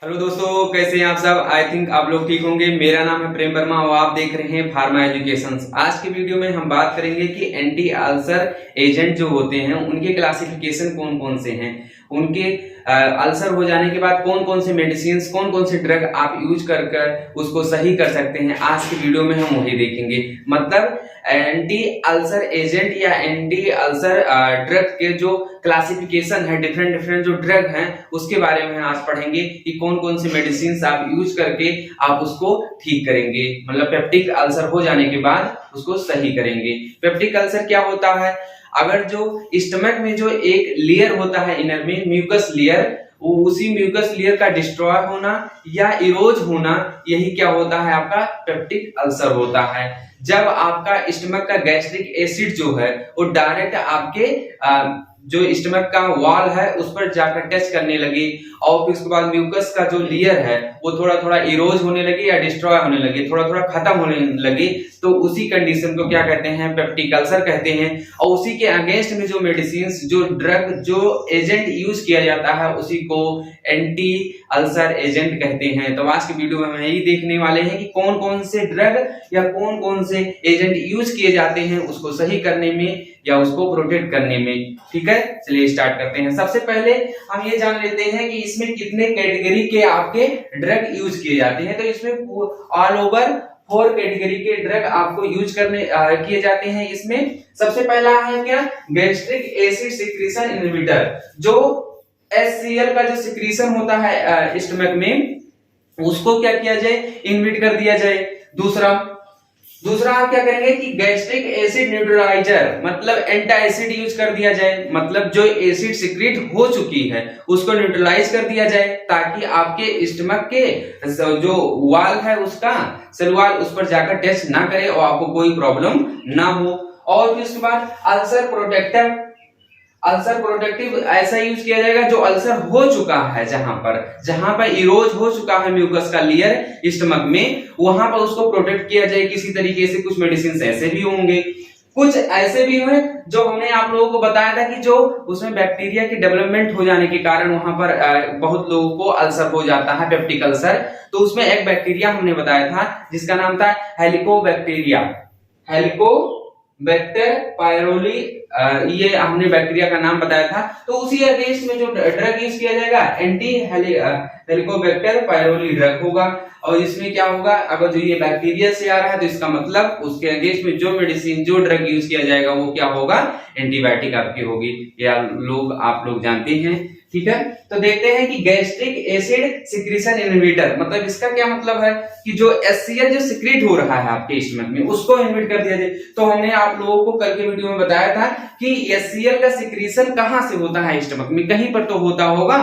Hello दोस्तों, कैसे हैं आप सब। आई थिंक आप लोग ठीक होंगे। मेरा नाम है प्रेम वर्मा और आप देख रहे हैं फार्मा एजुकेशन। आज के वीडियो में हम बात करेंगे कि एंटी अल्सर एजेंट जो होते हैं उनके क्लासिफिकेशन कौन कौन से हैं, उनके अल्सर हो जाने के बाद कौन कौन से मेडिसिन, कौन कौन से ड्रग आप यूज कर कर उसको सही कर सकते हैं। आज के वीडियो में हम वही देखेंगे। मतलब एंटी अल्सर एजेंट या एंटी अल्सर ड्रग के जो क्लासिफिकेशन है, डिफरेंट डिफरेंट जो ड्रग हैं उसके बारे में आज पढ़ेंगे कि कौन कौन सी मेडिसिन आप यूज करके आप उसको ठीक करेंगे। मतलब पेप्टिक अल्सर हो जाने के बाद उसको सही करेंगे। पेप्टिक अल्सर क्या होता है? अगर जो स्टमक में जो एक लेयर होता है इनर में, म्यूकस लेयर, उसी म्यूकस लेयर का डिस्ट्रॉय होना या इरोज होना, यही क्या होता है? आपका पेप्टिक अल्सर होता है। जब आपका स्टमक का गैस्ट्रिक एसिड जो है वो डायरेक्ट आपके जो स्टमक का वॉल है उस पर जाकर टच करने लगी और फिर उसके बाद म्यूकस का जो लेयर है वो थोड़ा थोड़ा इरोज होने लगे या डिस्ट्रॉय होने लगे, थोड़ा थोड़ा खत्म होने लगे, तो उसी कंडीशन को क्या कहते हैं? पेप्टिक अल्सर कहते हैं। और उसी के अगेंस्ट में जो मेडिसिन, जो ड्रग, जो एजेंट यूज किया जाता है उसी को एंटी अल्सर एजेंट कहते हैं। तो आज की वीडियो में हम यही देखने वाले हैं कि कौन कौन से ड्रग या कौन कौन से एजेंट यूज किए जाते हैं उसको सही करने में या उसको प्रोटेक्ट करने में। ठीक है, चलिए स्टार्ट करते हैं। सबसे पहले हम ये जान लेते हैं कि इसमें कितने कैटेगरी के आपके ड्रग यूज किए जाते हैं। तो इसमें ऑल ओवर 4 कैटेगरी के ड्रग आपको यूज करने किए जाते हैं। इसमें सबसे पहला है क्या? Gastric acid secretion inhibitor. जो HCl का जो सिक्रीशन होता है स्टमक में, उसको क्या किया जाए? इनहिबिट कर दिया जाए। दूसरा आप क्या करेंगे कि गैस्ट्रिक एसिड न्यूट्रलाइजर, मतलब एंटी एसिड यूज कर दिया जाए। मतलब जो एसिड सिक्रीट हो चुकी है उसको न्यूट्रलाइज कर दिया जाए ताकि आपके स्टमक के जो वाल है उसका सेल वाल उस पर जाकर टेस्ट ना करे और आपको कोई प्रॉब्लम ना हो। और फिर उसके बाद अल्सर प्रोटेक्टिव ऐसा यूज किया जाएगा जो अल्सर हो चुका है, जहां पर इरोज हो चुका है म्यूकस का लेयर स्टमक में, वहां पर उसको प्रोटेक्ट किया जाए किसी तरीके से। कुछ मेडिसिन ऐसे भी होंगे, कुछ ऐसे भी हैं जो हमने आप लोगों को बताया था कि जो उसमें बैक्टीरिया की डेवलपमेंट हो जाने के कारण वहां पर बहुत लोगों को अल्सर हो जाता है, पेप्टिक अल्सर। तो उसमें एक बैक्टीरिया हमने बताया था जिसका नाम था हेलिकोबैक्टर पायरोली, ये हमने बैक्टीरिया का नाम बताया था। तो उसी अगेंस्ट में जो ड्रग यूज किया जाएगा एंटी हेलिकोबैक्टर पायरोली ड्रग होगा। और इसमें क्या होगा? अगर जो ये बैक्टीरिया से आ रहा है तो इसका मतलब उसके अगेंस्ट में जो मेडिसिन, जो ड्रग यूज किया जाएगा वो क्या होगा? एंटीबायोटिक आपकी होगी। या आप लोग जानते हैं। ठीक है, तो देखते हैं कि गैस्ट्रिक एसिड सिक्रीशन इनहिबिटर, मतलब इसका क्या मतलब है कि जो HCl जो सिक्रीट हो रहा है आपके स्टमक में उसको इनहिबिट कर दिया जाए। तो हमने आप लोगों को कल के वीडियो में बताया था कि HCl का सिक्रीशन कहां से होता है स्टमक में? कहीं पर तो होता होगा।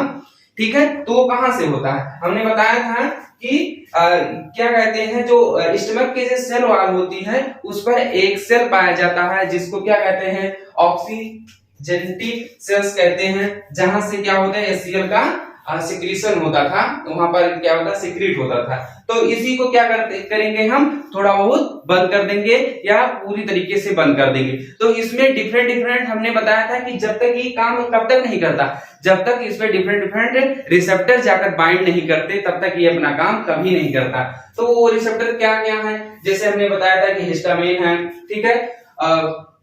ठीक है, तो वो कहां से होता है? हमने बताया था कि क्या कहते हैं, जो स्टमक के जो सेल वॉल होती है उस पर एक सेल पाया जाता है जिसको क्या कहते हैं? ऑक्सीजेनेटिक सेल्स कहते हैं। जहां से क्या होता है? HCl का सिक्रीशन होता था, वहां पर क्या होता? सिक्रीट होता था। तो इसी को क्या करेंगे हम? थोड़ा बहुत बंद कर देंगे या पूरी तरीके से बंद कर देंगे। तो इसमें डिफरेंट हमने बताया था कि जब तक ये काम कब तक नहीं करता, जब तक इसमें डिफरेंट रिसेप्टर जाकर बाइंड नहीं करते तब तक ये अपना काम कभी नहीं करता। तो वो रिसेप्टर क्या क्या है? जैसे हमने बताया था कि हिस्टामिन है, ठीक है,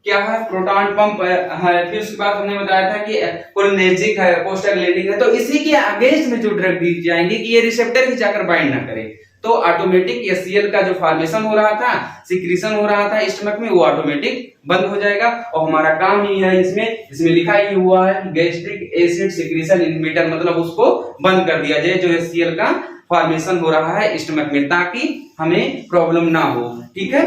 क्या है? प्रोटॉन पंप है। फिर उसके बाद हमने बताया था कि कोलिनेर्जिक है, प्रोस्टाग्लैंडिन है। तो इसी के अगेंस्ट में जो ड्रग दी जाएंगे कि ये रिसेप्टर ही जाकर बाइंड ना करे, तो ऑटोमेटिक HCl का जो फॉर्मेशन हो रहा था, सिक्रीशन हो रहा था स्टमक में, वो ऑटोमेटिक बंद हो जाएगा। और हमारा काम ही है, इसमें लिखा ही हुआ है गैस्ट्रिक एसिड सिक्रीशन इनहिबिटर, मतलब उसको बंद कर दिया जाए जो HCl का फॉर्मेशन हो रहा है स्टमक में, ताकि हमें प्रॉब्लम ना हो। ठीक है,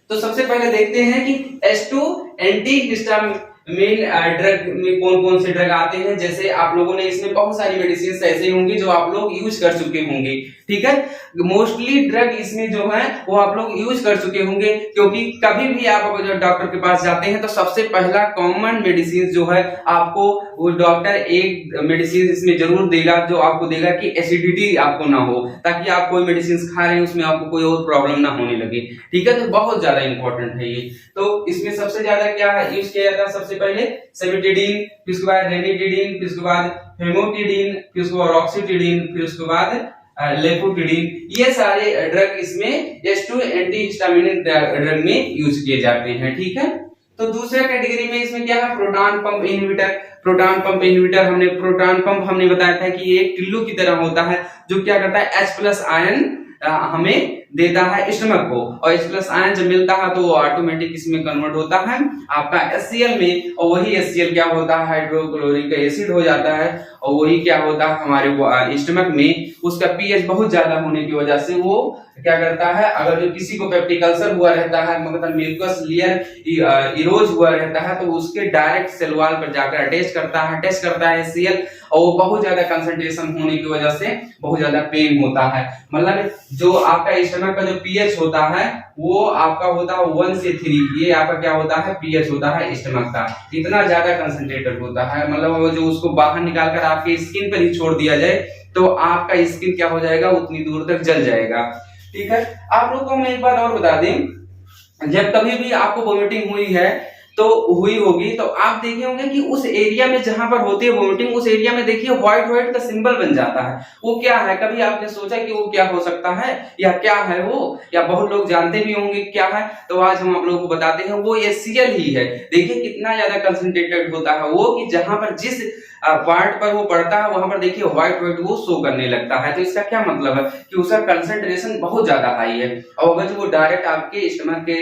तो सबसे पहले देखते हैं कि H2 एंटी हिस्टामिन ड्रग में कौन कौन से ड्रग आते हैं। जैसे आप लोगों ने इसमें बहुत सारी मेडिसिन ऐसे होंगे जो आप लोग यूज कर चुके होंगे। ठीक है, मोस्टली ड्रग इसमें जो है वो आप लोग यूज कर चुके होंगे, क्योंकि कभी भी आप डॉक्टर के पास जाते हैं तो सबसे पहला कॉमन मेडिसिन जो है आपको वो डॉक्टर एक मेडिसिन इसमें जरूर देगा जो आपको देगा कि एसिडिटी आपको ना हो, ताकि आप कोई मेडिसिन खा रहे हैं उसमें आपको कोई और प्रॉब्लम ना होने लगे। ठीक है, तो बहुत ज्यादा इंपॉर्टेंट है ये। तो इसमें सबसे ज्यादा क्या यूज किया जाता है? सबसे पहले सेबिटिडीन, फिर उसके बाद रेनिटिडीन, फिर उसके बाद हेमोटिडीन, फिर उसके बाद रॉक्सीटिडीन, फिर उसके बाद लेफोटिडीन, ये सारे ड्रग इसमें H2 एंटी हिस्टामिनिक ड्रग में यूज किए जाते हैं। ठीक है, तो दूसरा कैटेगरी में इसमें क्या है, proton pump inhibitor. Proton pump inhibitor proton pump हमने बताया था कि ये एक टिल्लू की तरह होता है जो क्या करता है, H+ आयन हमें देता है स्टमक को, और H+ आयन जब मिलता है तो वो ऑटोमेटिक इसमें कन्वर्ट होता है आपका HCl में, और वही HCl क्या होता है, हाइड्रोक्लोरिक एसिड हो जाता है, और वही क्या होता है हमारे स्टमक में उसका पीएच बहुत ज्यादा होने की वजह से वो क्या करता है, अगर जो किसी को पेप्टिक अल्सर हुआ रहता है, मतलब म्यूकस लेयर इरोज हुआ रहता है, तो उसके डायरेक्ट सेल वॉल पर जाकर अटैच करता है HCl, और वो बहुत ज्यादा कंसंट्रेशन होने की वजह से बहुत ज्यादा पेन होता है। मतलब जो आपका स्टमक का जो पीएच होता है वो आपका होता है 1 से 3, ये आपका क्या होता है, पीएच होता है स्टमक का, इतना ज्यादा कंसंट्रेटेड होता है। मतलब वो जो उसको बाहर निकालकर आपके स्किन पर ही छोड़ दिया जाए तो आपका स्किन क्या हो जाएगा, उतनी दूर तक जल जाएगा। ठीक है, आप लोग को हम एक बात और बता दें, जब कभी भी आपको वोमिटिंग हुई है तो हुई होगी तो आप देखे होंगे कि उस एरिया में जहां पर होती है वोमिटिंग, उस एरिया में देखिए व्हाइट का सिंबल बन जाता है। वो क्या है, कभी आपने सोचा कि वो क्या हो सकता है या क्या है वो, या बहुत लोग जानते भी होंगे क्या है, तो आज हम आप लोगों को बताते हैं वो HCl ही है। देखिए कितना ज्यादा कंसंट्रेटेड होता है वो, कि जहां पर जिस पार्ट पर वो पड़ता है वहां पर देखिए व्हाइट वो शो करने लगता है। तो इसका क्या मतलब है कि उसका कंसंट्रेशन बहुत ज्यादा हाई है, और अगर वो डायरेक्ट आपके स्टमक के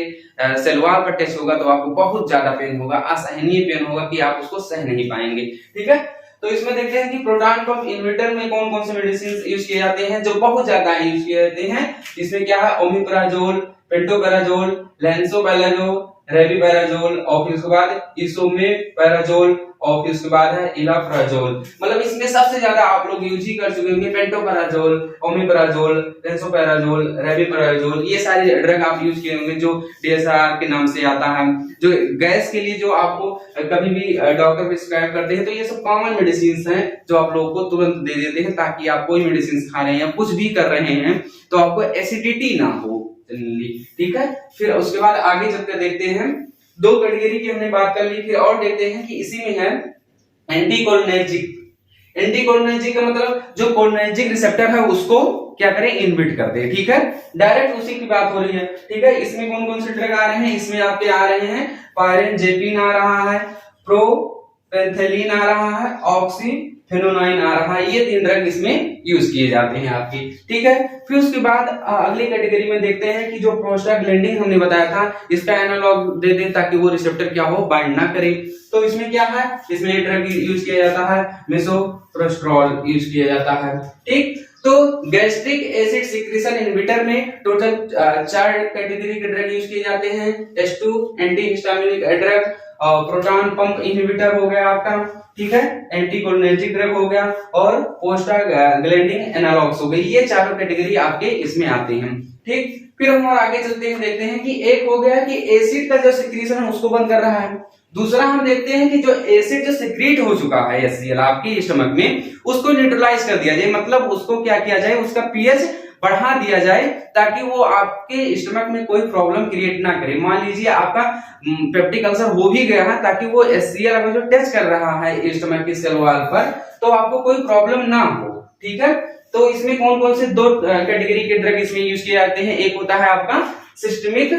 सेल वॉल पर टच होगा तो आपको बहुत ज्यादा पेन होगा, असहनीय पेन होगा कि आप उसको सह नहीं पाएंगे। ठीक है, तो इसमें देखते हैं कि प्रोटॉन पंप इनहिबिटर में कौन कौन से मेडिसिन यूज किए जाते हैं जो बहुत ज्यादा यूज किए जाते हैं। इसमें क्या है, ओमिप्राजोल, पेंटोपैराजोल, लैंसोबैलाजोल, रेविपैराजोल, और फिर उसके बाद इसोमेपैराजोल, और फिर उसके बाद है इलाप्राजोल। मतलब इसमें सबसे ज्यादा आप लोग यूज ही कर चुके होंगे पेंटोपैराजोल, ओमिप्राजोल, लैंसोपैराजोल, रेविपैराजोल, ये सारे ड्रग आप यूज किए होंगे जो DSR के नाम से आता है, जो गैस के लिए जो आपको कभी भी डॉक्टर प्रिस्क्राइब करते हैं। तो ये सब कॉमन मेडिसिन हैं जो आप लोगों को तुरंत दे देते हैं, ताकि आप कोई मेडिसिन खा रहे हैं या कुछ भी कर रहे हैं तो आपको एसिडिटी ना हो। ठीक है, फिर उसके बाद आगे चलकर देखते हैं, 2 कैटेगरी की हमने बात कर ली, फिर और देखते हैं कि इसी में है एंटीकोलिनर्जिक। एंटीकोलिनर्जिक का मतलब जो कोलिनर्जिक रिसेप्टर है उसको क्या करें, इनहिबिट कर दे। ठीक है, डायरेक्ट उसी की बात हो रही है। ठीक है, इसमें कौन कौन से ड्रग आ रहे हैं, इसमें आपके आ रहे हैं पायरेनजेपिन आ रहा है, प्रोपेंथेलिन आ रहा है, ऑक्सीफेनोनाइन आ रहा है, ये 3 ड्रग इसमें यूज किए जाते हैं आपकी। ठीक है, फिर उसके बाद अगली कैटेगरी में देखते हैं कि जो प्रोस्टाग्लैंडिन हमने बताया था इसका एनालॉग दे दें ताकि वो रिसेप्टर क्या हो, बाइंड ना करे। तो इसमें क्या है, इसमें एक ड्रग यूज किया जाता है मिसोप्रोस्ट्रॉल यूज किया जाता है। ठीक, तो गैस्ट्रिक एसिड सिक्रीशन इनहिबिटर में टोटल 4 कैटेगरी के ड्रग यूज किए जाते हैं। H2 anti histaminic drug, proton pump inhibitor हो गया आपका, ठीक है, एंटीकोलिनर्जिक ड्रग हो गया, और प्रोस्टाग्लैंडिन एनालॉग्स हो गए। ये चारों कैटेगरी आपके इसमें आते हैं। ठीक, फिर हम और आगे चलते हैं, देखते हैं कि एक हो गया कि एसिड का जो सिक्रीशन है उसको बंद कर रहा है, दूसरा हम देखते हैं कि जो एसिड जो सिक्रीट हो चुका है HCl आपके स्टमक में उसको न्यूट्रलाइज कर दिया जाए, मतलब उसको क्या किया जाए, उसका पीएच बढ़ा दिया जाए ताकि वो आपके स्टमक में कोई प्रॉब्लम क्रिएट ना करे। मान लीजिए आपका पेप्टिक अल्सर हो भी गया है, ताकि वो HCl अगर जो टच कर रहा है स्टमक की सेल वॉल पर तो आपको कोई प्रॉब्लम ना हो। ठीक है, तो इसमें कौन कौन से 2 कैटेगरी के ड्रग इसमें यूज किए जाते हैं, एक होता है आपका सिस्टमिक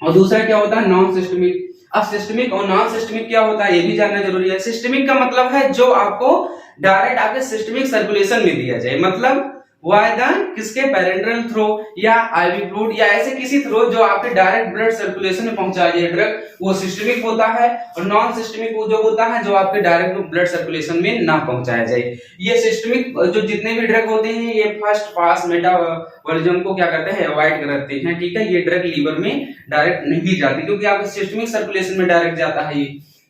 और दूसरा क्या होता है, नॉन सिस्टमिक। अब सिस्टमिक और नॉन सिस्टमिक क्या होता है ये भी जानना जरूरी है। सिस्टमिक का मतलब है जो आपको डायरेक्ट आपके सिस्टमिक सर्कुलेशन में दिया जाए, मतलब किसके पेरेंटल थ्रो या आईवी फ्लूइड या ऐसे किसी थ्रो जो आपके डायरेक्ट ब्लड सर्कुलेशन में पहुंचा जाए ड्रग, वो सिस्टमिक होता है। और नॉन सिस्टमिक वो जो होता है जो आपके डायरेक्ट ब्लड सर्कुलेशन में ना पहुंचाया जाए। ये सिस्टमिक जो जितने भी ड्रग होते हैं ये फर्स्ट पास मेटाबॉलिज्म को क्या करते हैं, अवॉइड करते हैं। ठीक है, ये ड्रग लीवर में डायरेक्ट नहीं जाती क्योंकि आपके सिस्टमिक सर्कुलेशन में डायरेक्ट जाता है ये।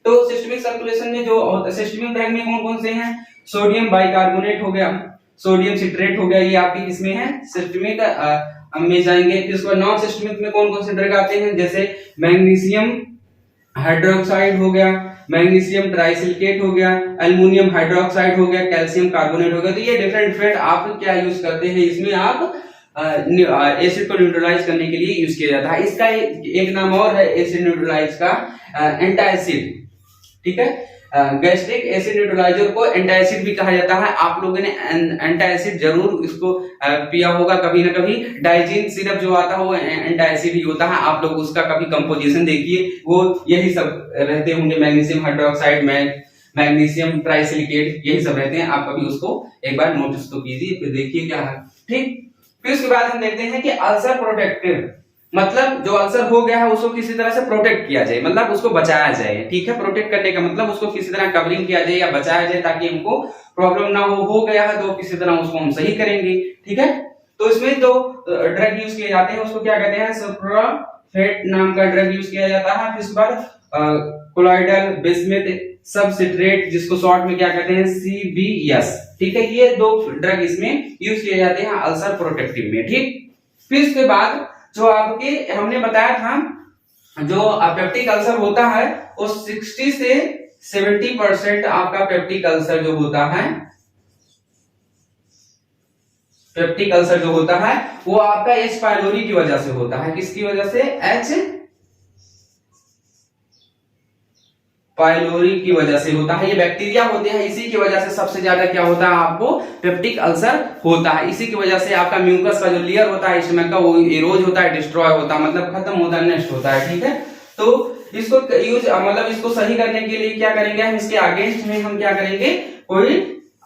तो सिस्टमिक सर्कुलेशन में जो सिस्टमिक ड्रग में कौन कौन से हैं, सोडियम बाइकार्बोनेट हो गया, सोडियम सिट्रेट हो गया, ये आपकी किसमें है, सिस्टमिक में जाएंगे। फिर उसके बाद नॉन सिस्टमिक में कौन कौन से ड्रग आते हैं, जैसे मैग्नीशियम हाइड्रोक्साइड हो गया, मैग्नीशियम ट्राइसिलिकेट हो गया, एल्युमिनियम हाइड्रोक्साइड हो गया, कैल्शियम कार्बोनेट हो गया। तो ये डिफरेंट आप क्या यूज करते हैं, इसमें आप एसिड को न्यूट्रलाइज करने के लिए यूज किया जाता है। इसका एक नाम और है एसिड न्यूट्रलाइज का, एंटासिड। ठीक है, गैस्ट्रिक एसिड न्यूट्रलाइजर को एंटासिड भी कहा जाता है। आप लोगों ने एंटासिड जरूर इसको पिया होगा कभी ना कभी। डाइजीन सिरप जो आता है वो एंटासिड ही होता है। आप लोग उसका कभी कंपोजिशन देखिए, वो यही सब रहते होंगे, मैग्नीशियम हाइड्रोक्साइड, मैग्नीशियम ट्राइसिलिकेट, यही सब रहते हैं। आप कभी उसको एक बार नोटिस तो कीजिए, फिर देखिए क्या है। ठीक, फिर उसके बाद हम देखते हैं कि अल्सर प्रोटेक्टिव, मतलब जो अल्सर हो गया है उसको किसी तरह से प्रोटेक्ट किया जाए, मतलब उसको बचाया जाए। ठीक है, प्रोटेक्ट करने का मतलब उसको किसी तरह कवरिंग किया जाए या बचाया जाए ताकि हमको प्रॉब्लम ना हो गया है तो किसी तरह उसको हम सही करेंगे। ठीक है, तो इसमें जो ड्रग यूज किए जाते हैं उसको क्या कहते हैं, सप्रोफेट नाम का ड्रग यूज किया जाता है। फिर उसके बाद कोलाइडल बिस्मिथ सबसिट्रेट, जिसको शॉर्ट में क्या कहते हैं, CBS। ठीक है, ये दो ड्रग इसमें यूज किए जाते हैं अल्सर प्रोटेक्टिव में। ठीक, फिर उसके बाद जो आपके हमने बताया था जो पेप्टिक अल्सर होता है वो 60 से 70% आपका पेप्टिक अल्सर जो होता है, पेप्टिक अल्सर जो होता है वो आपका H पायलोरी की वजह से होता है। किसकी वजह से? H पायलोरी की वजह से होता है। ये बैक्टीरिया होते हैं, इसी की वजह से सबसे ज्यादा क्या होता है, आपको पेप्टिक अल्सर होता है। इसी की वजह से आपका म्यूकस का जो लेयर होता है स्टमक का वो इरोज होता है, डिस्ट्रॉय होता है, मतलब खत्म होता है, नष्ट होता है। ठीक है, तो इसको यूज मतलब इसको सही करने के लिए क्या करेंगे हम, इसके अगेंस्ट में हम क्या करेंगे,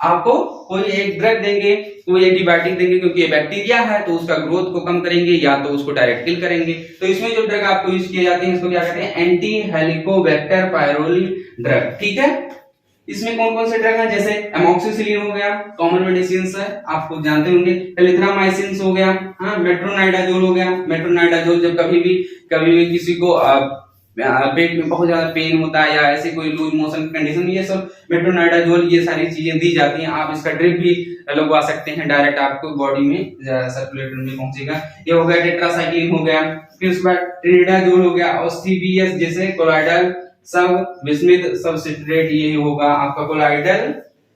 आपको कोई एक ड्रग देंगे, कोई एंटीबायोटिक देंगे, क्योंकि ये बैक्टीरिया है तो उसका ग्रोथ को कम करेंगे या तो उसको डायरेक्ट किल करेंगे। तो इसमें जो ड्रग आपको यूज किए जाते हैं इसको क्या कहते हैं, एंटी हेलिकोबैक्टर पायरोली ड्रग। ठीक है, इसमें कौन कौन से ड्रग हैं, जैसे एमॉक्सिसिलिन हो गया, कॉमन मेडिसिन है, आपको जानते होंगे, एरिथ्रोमाइसिन हो गया, हाँ, मेट्रोनाइडाजोल हो गया। मेट्रोनाइडाजोल जब कभी भी किसी को पेट में बहुत ज्यादा पेन होता है या ऐसे कोई लूज मोशन कंडीशन, ये सब मेट्रोनाइडाजोल, ये सारी चीजें दी जाती हैं। आप इसका ड्रिप भी लगवा सकते हैं, डायरेक्ट आपको बॉडी में सर्कुलेटर में पहुंचेगा। ये हो गया, टेट्रासाइक्लिन हो गया। फिर उसके बाद ट्रिनिडाजोल हो गया, और CBS जैसे कोलाइडल सब बिस्मिथ सबसिट्रेट, ये होगा आपका कोलाइडल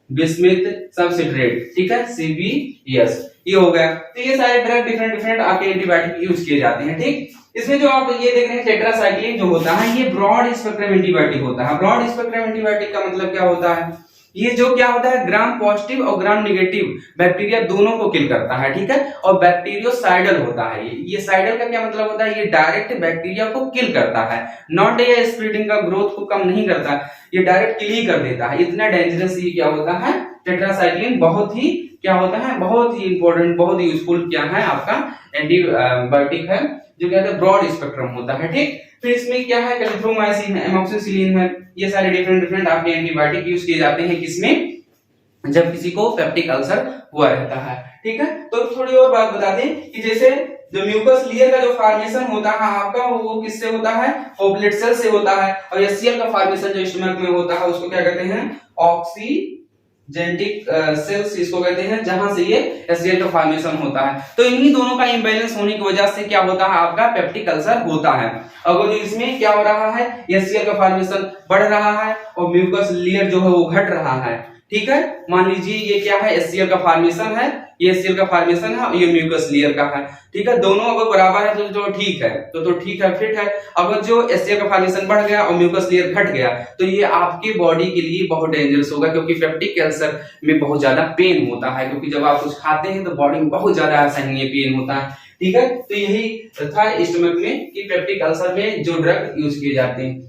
बिस्मिथ सबसिट्रेट। ठीक है, CBS ये हो गया। तो ये सारे ड्रग डिफरेंट आपके एंटीबायोटिक यूज किए जाते हैं। ठीक, इसमें जो आप ये देख रहे हैं टेट्रासाइक्लिन जो होता है ये ब्रॉड स्पेक्ट्रम एंटीबायोटिक होता है। ब्रॉड स्पेक्ट्रम एंटीबायोटिक का मतलब क्या होता है, ये जो क्या होता है, ग्राम पॉजिटिव और ग्राम नेगेटिव बैक्टीरिया दोनों को किल करता है। ठीक है, और बैक्टीरियोसाइडल होता है। ये साइडल का क्या मतलब होता है, ये डायरेक्ट बैक्टीरिया को किल करता है, नॉट ये स्प्रेडिंग का ग्रोथ को कम नहीं करता, ये डायरेक्ट किल ही कर देता है। इतना डेंजरस ये क्या होता है, टेट्रासाइक्लिन बहुत ही क्या होता है, बहुत ही इंपॉर्टेंट, बहुत ही यूजफुल क्या है, आपका एंटीबायोटिक है जो कहते हैं ब्रॉड स्पेक्ट्रम होता है। ठीक, फिर इसमें क्या है, एरिथ्रोमाइसिन है, एमॉक्सिसिलिन है, ये सारे डिफरेंट आपके एंटीबायोटिक यूज किए जाते हैं किसमें, जब किसी को पेप्टिक अल्सर हुआ रहता है। ठीक है, तो थोड़ी और बात बता दें कि जैसे जो म्यूकस लेयर का जो फॉर्मेशन होता है आपका वो किससे होता है, ओवलेट सेल से होता है। और एचसीएल का फॉर्मेशन जो स्टमक में होता है उसको क्या कहते हैं, ऑक्सीजेंटिक सेल्स इसको कहते हैं, जहां से ये एचसीएल का फॉर्मेशन होता है। तो इन्हीं दोनों का इंबैलेंस होने की वजह से क्या होता है, आपका पेप्टिक अल्सर होता है। अगर जो इसमें क्या हो रहा है, एचसीएल का फॉर्मेशन बढ़ रहा है और म्यूकस लेयर जो है वो घट रहा है। ठीक है, मान लीजिए ये क्या है, एचसीएल का फॉर्मेशन है, ये एचसीएल का फॉर्मेशन है और ये म्यूकस लेयर का है। ठीक है, दोनों अगर बराबर है तो ठीक है, तो ठीक है, फिट है। अगर जो एचसीएल का फॉर्मेशन बढ़ गया और म्यूकस लेयर घट गया तो ये आपकी बॉडी के लिए बहुत डेंजरस होगा, क्योंकि पेप्टिक अल्सर में बहुत ज्यादा पेन होता है, क्योंकि जब आप कुछ खाते हैं तो बॉडी में बहुत ज्यादा असहनीय पेन होता है। ठीक है, तो यही था स्टमक में कि पेप्टिक अल्सर में जो ड्रग यूज किए जाते हैं।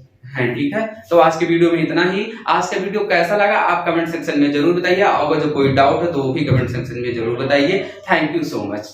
ठीक है, तो आज के वीडियो में इतना ही। आज का वीडियो कैसा लगा आप कमेंट सेक्शन में जरूर बताइए, अगर जो कोई डाउट है तो वो भी कमेंट सेक्शन में जरूर बताइए। Thank you so much.